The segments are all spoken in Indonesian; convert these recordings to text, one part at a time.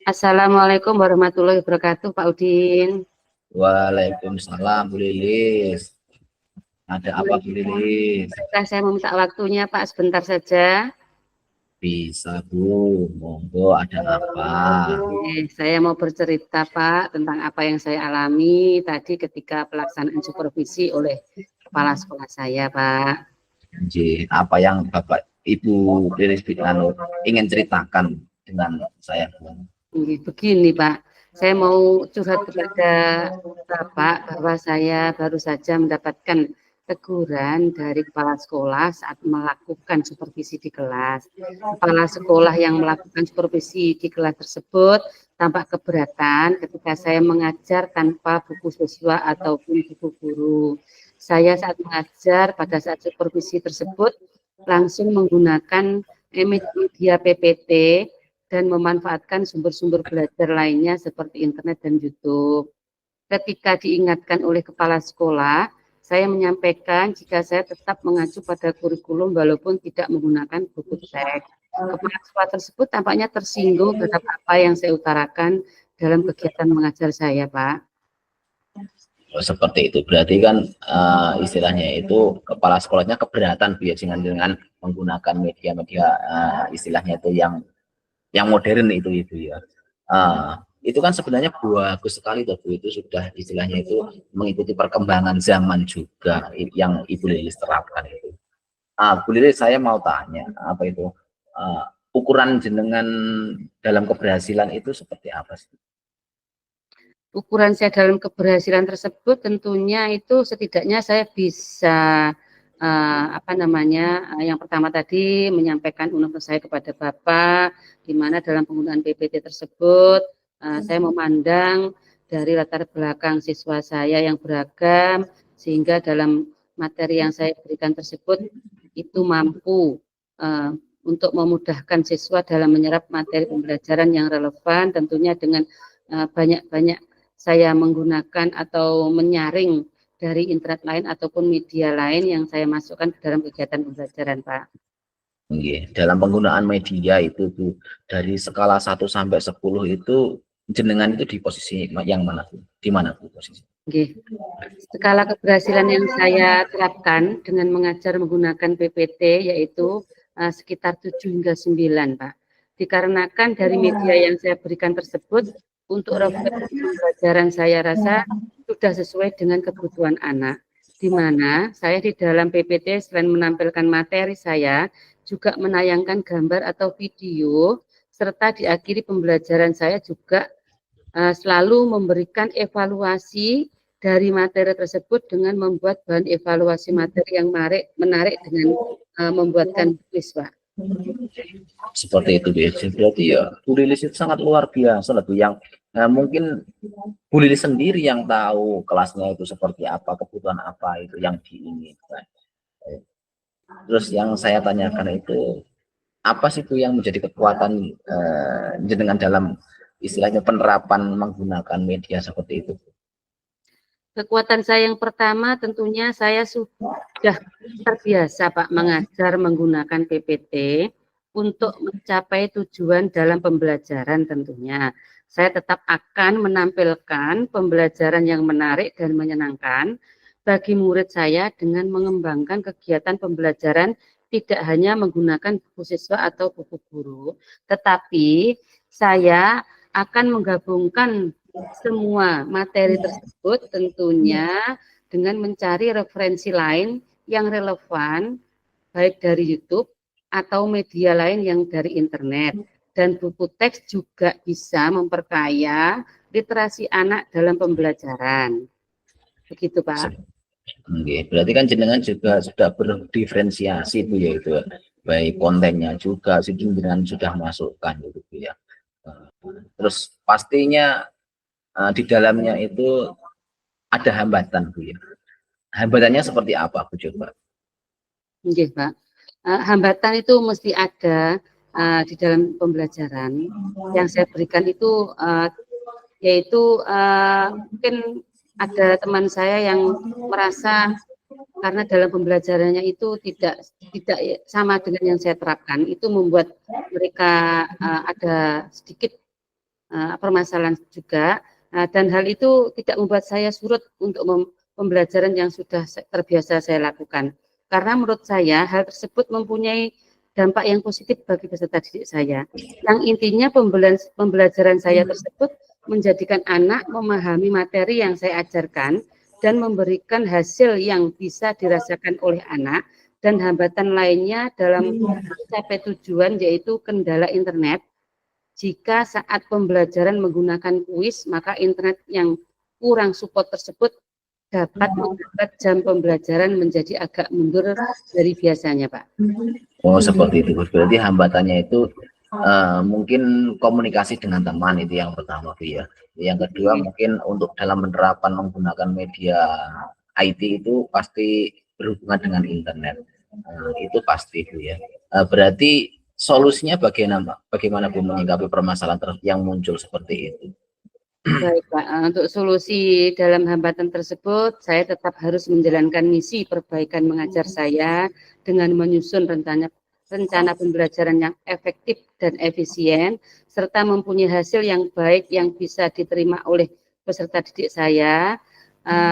Assalamualaikum warahmatullahi wabarakatuh, Pak Udin. Waalaikumsalam, Bu Lilis. Ada apa, Bu Lilis? Saya meminta waktunya, Pak, sebentar saja. Bisa, Bu. Monggo, ada apa? Saya mau bercerita, Pak, tentang apa yang saya alami tadi ketika pelaksanaan supervisi oleh kepala sekolah saya, Pak. Apa yang Bapak Ibu Lilis ingin ceritakan dengan saya, Bu? Begini, Pak. Saya mau curhat kepada Bapak bahwa saya baru saja mendapatkan teguran dari kepala sekolah saat melakukan supervisi di kelas. Kepala sekolah yang melakukan supervisi di kelas tersebut tampak keberatan ketika saya mengajar tanpa buku siswa ataupun buku guru. Saya saat mengajar pada saat supervisi tersebut langsung menggunakan media PPT dan memanfaatkan sumber-sumber belajar lainnya seperti internet dan YouTube. Ketika diingatkan oleh kepala sekolah, saya menyampaikan jika saya tetap mengacu pada kurikulum walaupun tidak menggunakan buku teks. Kepala sekolah tersebut tampaknya tersinggung terhadap apa yang saya utarakan dalam kegiatan mengajar saya, Pak. Seperti itu. Berarti kan istilahnya itu kepala sekolahnya keberatan, Bu, ya, dengan menggunakan media-media istilahnya itu yang modern itu, Ibu, ya. Itu kan sebenarnya bagus sekali tuh, Bu. Itu sudah istilahnya itu mengikuti perkembangan zaman juga yang Ibu Lilis terapkan itu. Bu Lilis, saya mau tanya, apa itu ukuran jenengan dalam keberhasilan itu seperti apa sih? Ukuran saya dalam keberhasilan tersebut tentunya itu setidaknya saya bisa yang pertama tadi menyampaikan unek saya kepada Bapak, di mana dalam penggunaan PPT tersebut saya memandang dari latar belakang siswa saya yang beragam, sehingga dalam materi yang saya berikan tersebut itu mampu untuk memudahkan siswa dalam menyerap materi pembelajaran yang relevan, tentunya dengan banyak-banyak saya menggunakan atau menyaring dari internet lain ataupun media lain yang saya masukkan ke dalam kegiatan pembelajaran, Pak. Dalam penggunaan media itu, Bu, dari skala 1 sampai 10 itu jenengan itu di posisi yang mana, Bu? Di mana, Bu, posisi? Skala keberhasilan yang saya terapkan dengan mengajar menggunakan PPT yaitu sekitar 7 hingga 9, Pak. Dikarenakan dari media yang saya berikan tersebut untuk referensi pembelajaran saya rasa sudah sesuai dengan kebutuhan anak, di mana saya di dalam PPT selain menampilkan materi saya, juga menayangkan gambar atau video, serta diakhiri pembelajaran saya juga selalu memberikan evaluasi dari materi tersebut dengan membuat bahan evaluasi materi yang menarik dengan membuatkan kuis, Pak. Seperti itu, Bu. Berarti ya Bu Lilis itu sangat luar biasa, Bu, yang mungkin Bu Lilis sendiri yang tahu kelasnya itu seperti apa, kebutuhan apa itu yang diinginkan. Terus yang saya tanyakan itu, apa sih itu yang menjadi kekuatan jenengan dalam istilahnya penerapan menggunakan media seperti itu? Kekuatan saya yang pertama tentunya saya sudah terbiasa, Pak, mengajar menggunakan PPT untuk mencapai tujuan dalam pembelajaran tentunya. Saya tetap akan menampilkan pembelajaran yang menarik dan menyenangkan bagi murid saya dengan mengembangkan kegiatan pembelajaran tidak hanya menggunakan buku siswa atau buku guru, tetapi saya akan menggabungkan semua materi tersebut tentunya dengan mencari referensi lain yang relevan, baik dari YouTube atau media lain yang dari internet. Dan buku teks juga bisa memperkaya literasi anak dalam pembelajaran. Begitu, Pak. Berarti kan jenengan juga sudah berdiferensiasi, Bu, ya, itu baik kontennya juga jenengan sudah masukkan gitu, Bu, ya. Terus pastinya di dalamnya itu ada hambatan, Bu, ya. Hambatannya seperti apa, Bu, coba? Oke, Pak. Hambatan itu mesti ada di dalam pembelajaran. Yang saya berikan itu yaitu mungkin ada teman saya yang merasa karena dalam pembelajarannya itu tidak sama dengan yang saya terapkan, itu membuat mereka ada sedikit permasalahan juga, dan hal itu tidak membuat saya surut untuk pembelajaran yang sudah terbiasa saya lakukan. Karena menurut saya hal tersebut mempunyai dampak yang positif bagi peserta didik saya. Yang intinya pembelajaran saya tersebut menjadikan anak memahami materi yang saya ajarkan dan memberikan hasil yang bisa dirasakan oleh anak, dan hambatan lainnya dalam mencapai tujuan yaitu kendala internet. Jika saat pembelajaran menggunakan kuis, maka internet yang kurang support tersebut dapat membuat jam pembelajaran menjadi agak mundur dari biasanya, Pak. Oh, seperti itu. Berarti hambatannya itu mungkin komunikasi dengan teman, itu yang pertama, Bu ya. Yang kedua mungkin untuk dalam penerapan menggunakan media IT itu pasti berhubungan dengan internet. Itu pasti, Bu ya. Berarti solusinya bagaimana Bu menyikapi permasalahan yang muncul seperti itu? Baik, Pak. Untuk solusi dalam hambatan tersebut, saya tetap harus menjalankan misi perbaikan mengajar saya dengan menyusun rencana pembelajaran yang efektif dan efisien, serta mempunyai hasil yang baik yang bisa diterima oleh peserta didik saya,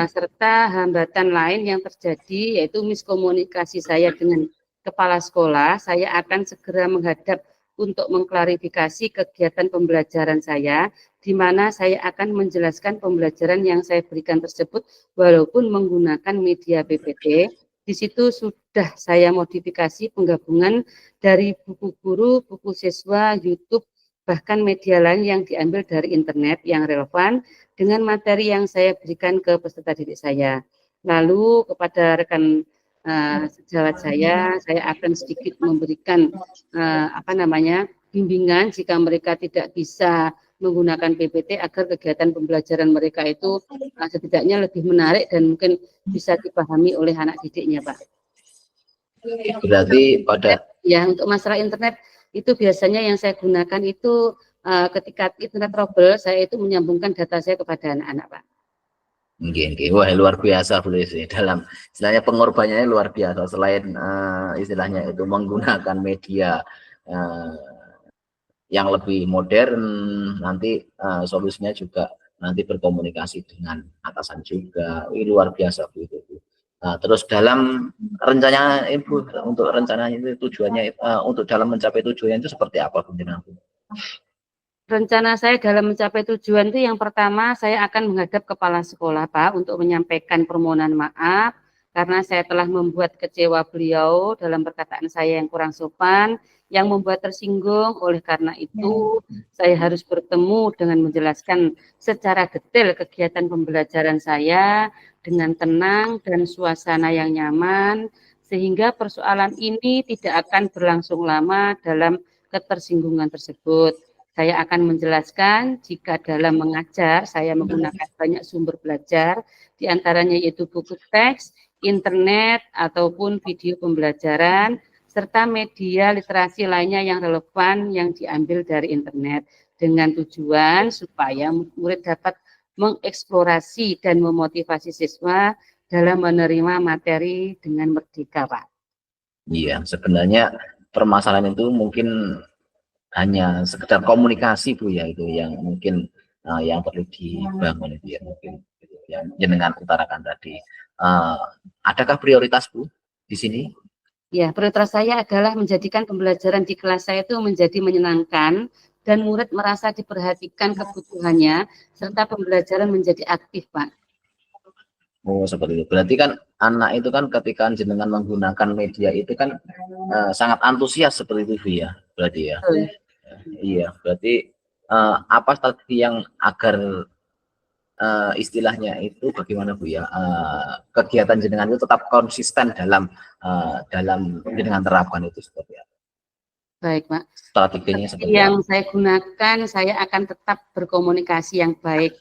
serta hambatan lain yang terjadi yaitu miskomunikasi saya dengan kepala sekolah. Saya akan segera menghadap untuk mengklarifikasi kegiatan pembelajaran saya, di mana saya akan menjelaskan pembelajaran yang saya berikan tersebut walaupun menggunakan media PPT. Di situ sudah saya modifikasi penggabungan dari buku guru, buku siswa, YouTube, bahkan media lain yang diambil dari internet yang relevan dengan materi yang saya berikan ke peserta didik saya. Lalu kepada rekan sejawat saya akan sedikit memberikan bimbingan jika mereka tidak bisa menggunakan PPT agar kegiatan pembelajaran mereka itu setidaknya lebih menarik dan mungkin bisa dipahami oleh anak didiknya, Pak. Berarti pada untuk masalah internet itu biasanya yang saya gunakan itu ketika internet trouble, saya itu menyambungkan data saya kepada anak-anak, Pak. Wah, luar biasa, Bu Desi. Dalam istilahnya pengorbanannya luar biasa. Selain istilahnya itu menggunakan media yang lebih modern, nanti solusinya juga nanti berkomunikasi dengan atasan juga. Luar biasa, Bu itu. Terus dalam rencana Ibu untuk rencana itu tujuannya untuk dalam mencapai tujuan itu seperti apa, Bu? Rencana saya dalam mencapai tujuan itu yang pertama saya akan menghadap kepala sekolah, Pak, untuk menyampaikan permohonan maaf karena saya telah membuat kecewa beliau dalam perkataan saya yang kurang sopan, yang membuat tersinggung. Oleh karena itu saya harus bertemu dengan menjelaskan secara detail kegiatan pembelajaran saya dengan tenang dan suasana yang nyaman, sehingga persoalan ini tidak akan berlangsung lama dalam ketersinggungan tersebut. Saya akan menjelaskan jika dalam mengajar saya menggunakan banyak sumber belajar, diantaranya yaitu buku teks, internet, ataupun video pembelajaran, serta media literasi lainnya yang relevan yang diambil dari internet, dengan tujuan supaya murid dapat mengeksplorasi dan memotivasi siswa dalam menerima materi dengan merdeka, Pak. Iya, sebenarnya permasalahan itu mungkin hanya sekedar komunikasi, Bu ya, itu yang mungkin yang perlu dibangun itu ya, mungkin yang jenengan utarakan tadi. Adakah prioritas, Bu, di sini? Ya, prioritas saya adalah menjadikan pembelajaran di kelas saya itu menjadi menyenangkan dan murid merasa diperhatikan kebutuhannya serta pembelajaran menjadi aktif, Pak. Oh, seperti itu. Berarti kan anak itu kan ketika jenengan menggunakan media itu kan sangat antusias seperti itu, Bu ya, berarti ya. Iya, berarti apa strategi yang agar istilahnya itu bagaimana, Bu ya, kegiatan jenengan itu tetap konsisten dalam jenengan terapkan itu seperti apa? Baik, Pak. Strateginya seperti yang apa? saya gunakan, saya akan tetap berkomunikasi yang baik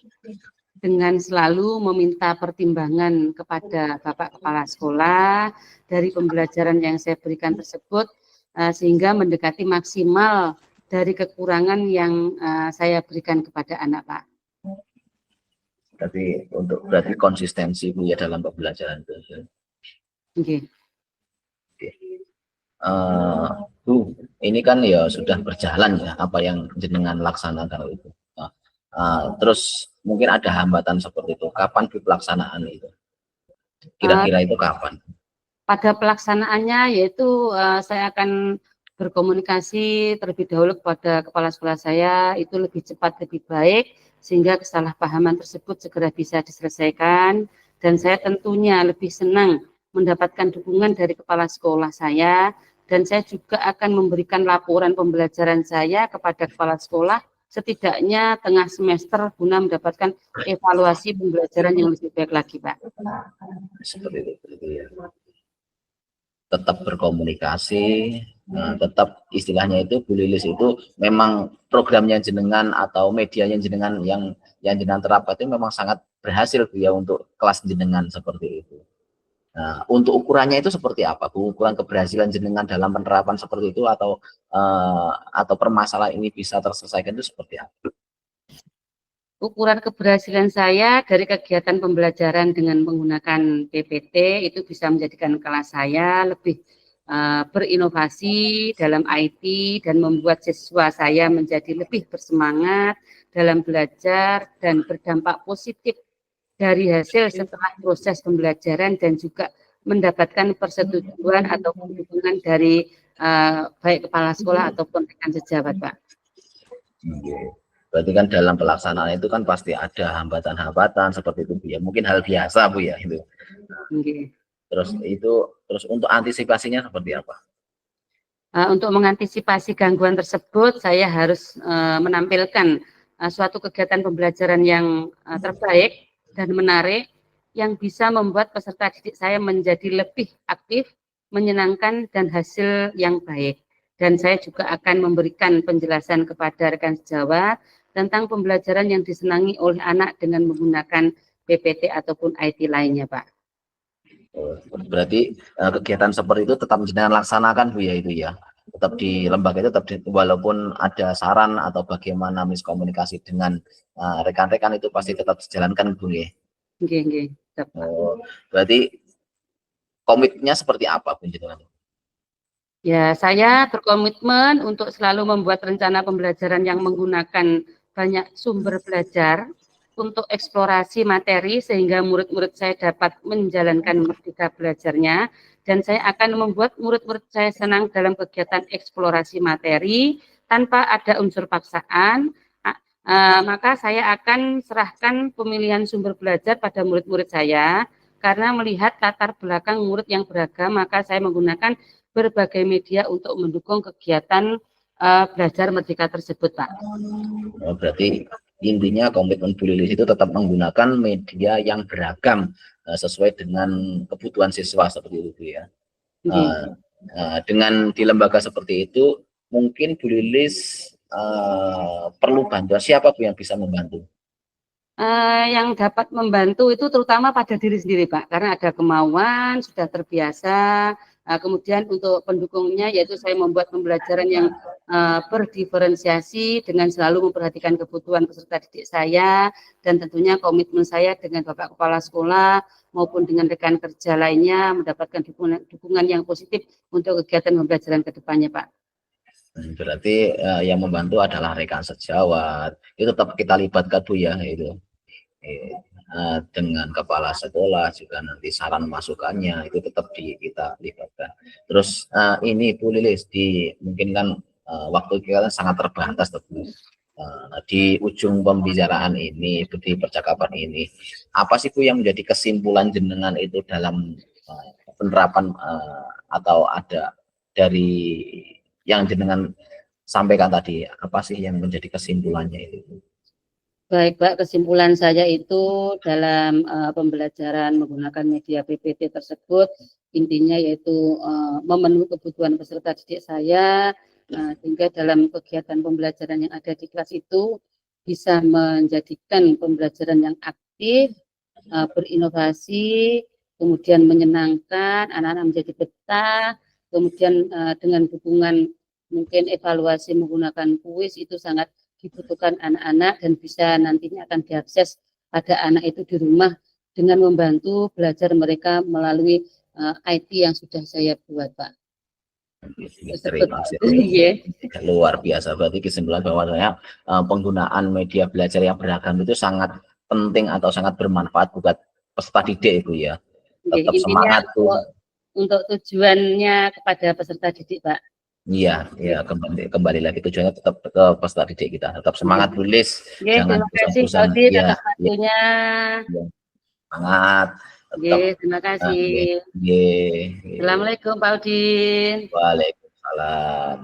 dengan selalu meminta pertimbangan kepada Bapak Kepala Sekolah dari pembelajaran yang saya berikan tersebut, sehingga mendekati maksimal dari kekurangan yang saya berikan kepada anak, Pak. Berarti konsistensi, Bu ya, dalam pembelajaran itu. Okay. Bu, ini kan ya sudah berjalan ya apa yang jenengan laksanakan itu. Terus mungkin ada hambatan seperti itu. Kapan pelaksanaan itu? Uh, Kira-kira itu kapan? pada pelaksanaannya yaitu saya akan berkomunikasi terlebih dahulu kepada kepala sekolah saya, itu lebih cepat lebih baik sehingga kesalahpahaman tersebut segera bisa diselesaikan, dan saya tentunya lebih senang mendapatkan dukungan dari kepala sekolah saya, dan saya juga akan memberikan laporan pembelajaran saya kepada kepala sekolah setidaknya tengah semester guna mendapatkan evaluasi pembelajaran yang lebih baik lagi, Pak. Seperti itu ya. Tetap berkomunikasi, tetap istilahnya itu Bu Lilis itu memang programnya jenengan atau medianya jenengan yang jenengan terapkan itu memang sangat berhasil Bu ya untuk kelas jenengan seperti itu. Nah, untuk ukurannya itu seperti apa Bu? Ukuran keberhasilan jenengan dalam penerapan seperti itu atau permasalahan ini bisa terselesaikan itu seperti apa? Ukuran keberhasilan saya dari kegiatan pembelajaran dengan menggunakan PPT itu bisa menjadikan kelas saya lebih berinovasi dalam IT dan membuat siswa saya menjadi lebih bersemangat dalam belajar dan berdampak positif dari hasil setelah proses pembelajaran, dan juga mendapatkan persetujuan atau dukungan dari baik kepala sekolah ataupun rekan sejawat, Pak. Berarti kan dalam pelaksanaan itu kan pasti ada hambatan-hambatan seperti itu Bu ya. Mungkin hal biasa Bu ya itu. Okay. Terus untuk antisipasinya seperti apa? Untuk mengantisipasi gangguan tersebut, saya harus menampilkan suatu kegiatan pembelajaran yang terbaik dan menarik, yang bisa membuat peserta didik saya menjadi lebih aktif, menyenangkan, dan hasil yang baik. Dan saya juga akan memberikan penjelasan kepada rekan sejawat tentang pembelajaran yang disenangi oleh anak dengan menggunakan PPT ataupun IT lainnya, Pak. Berarti kegiatan seperti itu tetap jenengan laksanakan Bu ya itu ya. Tetap di lembaga itu walaupun ada saran atau bagaimana miskomunikasi dengan rekan-rekan itu pasti tetap dijalankan Bu ya. Nggih, berarti komitmennya seperti apa Bu jenengan? Ya, saya berkomitmen untuk selalu membuat rencana pembelajaran yang menggunakan banyak sumber belajar untuk eksplorasi materi sehingga murid-murid saya dapat menjalankan merdeka belajarnya, dan saya akan membuat murid-murid saya senang dalam kegiatan eksplorasi materi tanpa ada unsur paksaan. Maka saya akan serahkan pemilihan sumber belajar pada murid-murid saya, karena melihat latar belakang murid yang beragam, maka saya menggunakan berbagai media untuk mendukung kegiatan belajar merdeka tersebut, Pak. Berarti intinya komitmen Bu Lilis itu tetap menggunakan media yang beragam sesuai dengan kebutuhan siswa seperti itu Bu ya. Dengan di lembaga seperti itu mungkin Bu Lilis perlu bantuan, siapa Bu yang bisa membantu? Yang dapat membantu itu terutama pada diri sendiri, Pak, karena ada kemauan, sudah terbiasa. Kemudian untuk pendukungnya yaitu saya membuat pembelajaran yang berdiferensiasi dengan selalu memperhatikan kebutuhan peserta didik saya, dan tentunya komitmen saya dengan Bapak Kepala Sekolah maupun dengan rekan kerja lainnya mendapatkan dukungan yang positif untuk kegiatan pembelajaran ke depannya, Pak. Berarti yang membantu adalah rekan sejawat, itu tetap kita libatkan Bu ya itu. Dengan kepala sekolah juga nanti saran masukannya itu tetap kita libatkan. Terus ini Bu Lilis, mungkin kan waktu kita sangat terbatas di ujung pembicaraan ini, di percakapan ini, apa sih Bu yang menjadi kesimpulan jenengan itu dalam penerapan atau ada dari yang jenengan sampaikan tadi, apa sih yang menjadi kesimpulannya itu? Baik, Pak, kesimpulan saya itu dalam pembelajaran menggunakan media PPT tersebut, intinya yaitu memenuhi kebutuhan peserta didik saya, sehingga dalam kegiatan pembelajaran yang ada di kelas itu bisa menjadikan pembelajaran yang aktif, berinovasi, kemudian menyenangkan, anak-anak menjadi betah, kemudian dengan dukungan mungkin evaluasi menggunakan kuis itu sangat dibutuhkan anak-anak, dan bisa nantinya akan diakses pada anak itu di rumah dengan membantu belajar mereka melalui IT yang sudah saya buat, Pak. Tersebut. Terima kasih. Iya. Luar biasa. Berarti kesimpulan bahwasanya penggunaan media belajar yang beragam itu sangat penting atau sangat bermanfaat buat peserta didik Ibu ya. Iya, Tetap intinya semangat tuh. untuk tujuannya kepada peserta didik, Pak. Iya, ya kembali lagi tujuannya tetap ke peserta didik kita. Tetap semangat tulis, Oke, jangan terima kasih bosan-bosan. Pak Udin Ya, atas waktunya. ya, semangat. Oke, Tetap. terima kasih. Ya, ya. Assalamualaikum Pak Udin. Waalaikumsalam.